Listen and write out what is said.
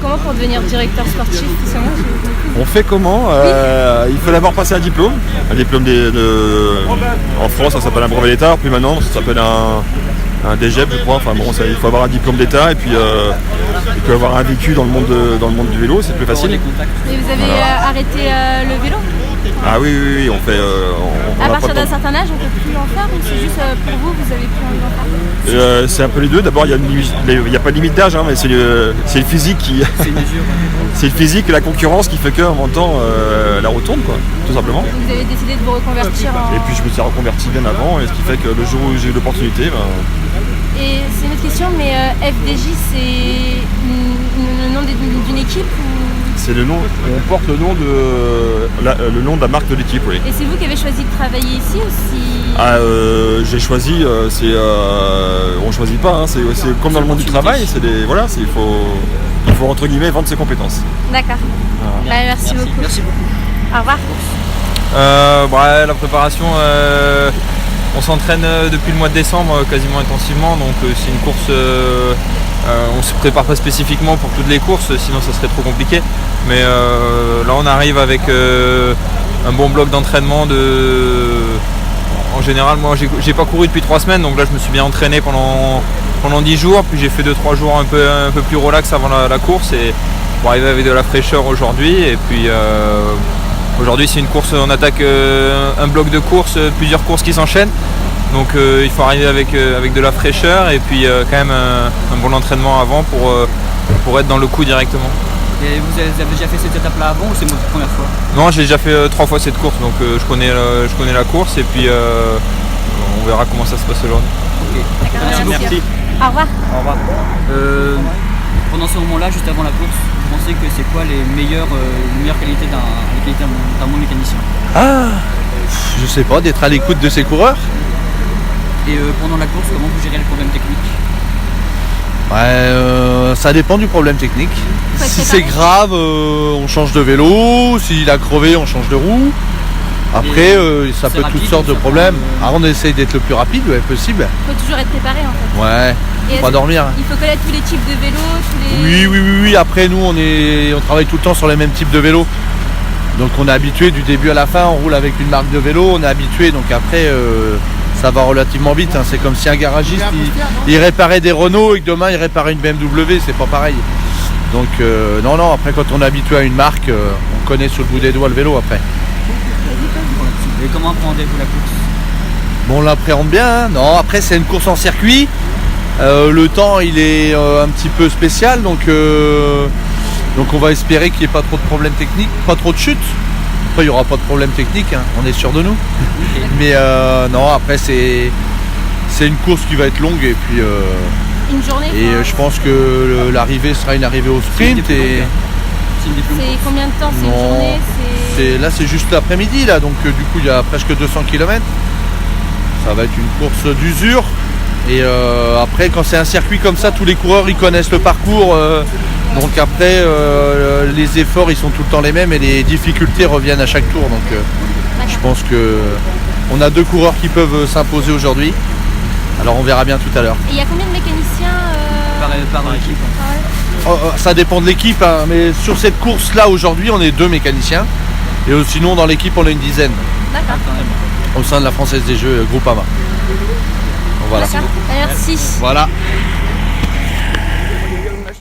comment pour devenir directeur sportif? On fait comment? Il faut d'abord passer un diplôme. En France, ça s'appelle un brevet d'État, puis maintenant, ça s'appelle un DGEP, je crois. Enfin bon, il faut avoir un diplôme d'État et puis il peut avoir un vécu dans le monde du vélo, c'est plus facile. Et vous avez arrêté le vélo? Ah oui, on fait. À partir d'un certain âge, on ne peut plus en faire, ou c'est juste pour vous avez plus envie d'en faire? C'est un peu les deux. D'abord, il n'y a pas de limite d'âge, hein, mais c'est le physique qui. C'est le physique et la concurrence qui fait qu'à un temps la retourne, quoi, tout simplement. Donc vous avez décidé de vous reconvertir en... Et puis je me suis reconverti bien avant, et ce qui fait que le jour où j'ai eu l'opportunité. Et c'est une autre question, mais FDJ, c'est le nom d'une équipe ou... C'est le nom, on porte le nom de la marque de l'équipe, oui. Et c'est vous qui avez choisi de travailler ici ou si... J'ai choisi, on choisit pas, hein, c'est comme dans le monde du travail, il faut entre guillemets vendre ses compétences. D'accord. Voilà. Merci beaucoup. Merci beaucoup. Au revoir. La préparation, on s'entraîne depuis le mois de décembre quasiment intensivement, donc c'est une course, on ne se prépare pas spécifiquement pour toutes les courses, sinon ça serait trop compliqué. Mais là on arrive avec un bon bloc d'entraînement. En général, moi j'ai pas couru depuis 3 semaines, donc là je me suis bien entraîné pendant 10 jours, puis j'ai fait 2-3 jours un peu plus relax avant la course, et pour arriver avec de la fraîcheur aujourd'hui. Et puis aujourd'hui c'est une course, on attaque un bloc de course, plusieurs courses qui s'enchaînent, donc il faut arriver avec de la fraîcheur et puis quand même un bon entraînement avant pour être dans le coup directement. Et vous avez déjà fait cette étape-là avant ou c'est votre première fois? Non, j'ai déjà fait 3 fois cette course, donc je connais la course, et puis on verra comment ça se passe aujourd'hui. Okay. Merci. Au revoir. Au revoir. Pendant ce moment-là, juste avant la course, vous pensez que c'est quoi les meilleures qualités d'un bon mécanicien? Je sais pas, d'être à l'écoute de ses coureurs. Et pendant la course, comment vous gérez le problème technique? Ça dépend du problème technique. Si c'est grave, on change de vélo. S'il a crevé, on change de roue. Après, ça peut être toutes sortes de problèmes. On essaye d'être le plus rapide, possible. Il faut toujours être préparé en fait. Ouais, faut pas dormir. Il faut connaître tous les types de vélos, Oui. Après, nous, on travaille tout le temps sur les mêmes types de vélos. Donc on est habitué du début à la fin, on roule avec une marque de vélo, on est habitué, donc après ça va relativement vite, hein. C'est comme si un garagiste il réparait des Renault et que demain il réparait une BMW, c'est pas pareil. Donc non, après quand on est habitué à une marque, on connaît sur le bout des doigts le vélo après. Et comment appréhendez-vous la course? Bon, on l'appréhende bien, hein. Non, après c'est une course en circuit, le temps il est un petit peu spécial, donc on va espérer qu'il n'y ait pas trop de problèmes techniques, pas trop de chutes. Après il n'y aura pas de problème technique, hein, on est sûr de nous. Mais non, après c'est une course qui va être longue et puis une journée. Et je pense que l'arrivée sera une arrivée au sprint. C'est combien de temps? C'est une journée? Là c'est juste l'après-midi là, donc du coup il y a presque 200 km. Ça va être une course d'usure. Et après quand c'est un circuit comme ça, tous les coureurs ils connaissent le parcours. Donc après les efforts ils sont tout le temps les mêmes et les difficultés reviennent à chaque tour. Donc je pense que on a 2 coureurs qui peuvent s'imposer aujourd'hui. Alors on verra bien tout à l'heure. Et il y a combien de mécaniciens par équipe? Ça dépend de l'équipe, hein, mais sur cette course là aujourd'hui on est 2 mécaniciens. Et sinon dans l'équipe on est une dizaine. D'accord. Au sein de la Française des Jeux Groupama. Voilà. Merci. Voilà.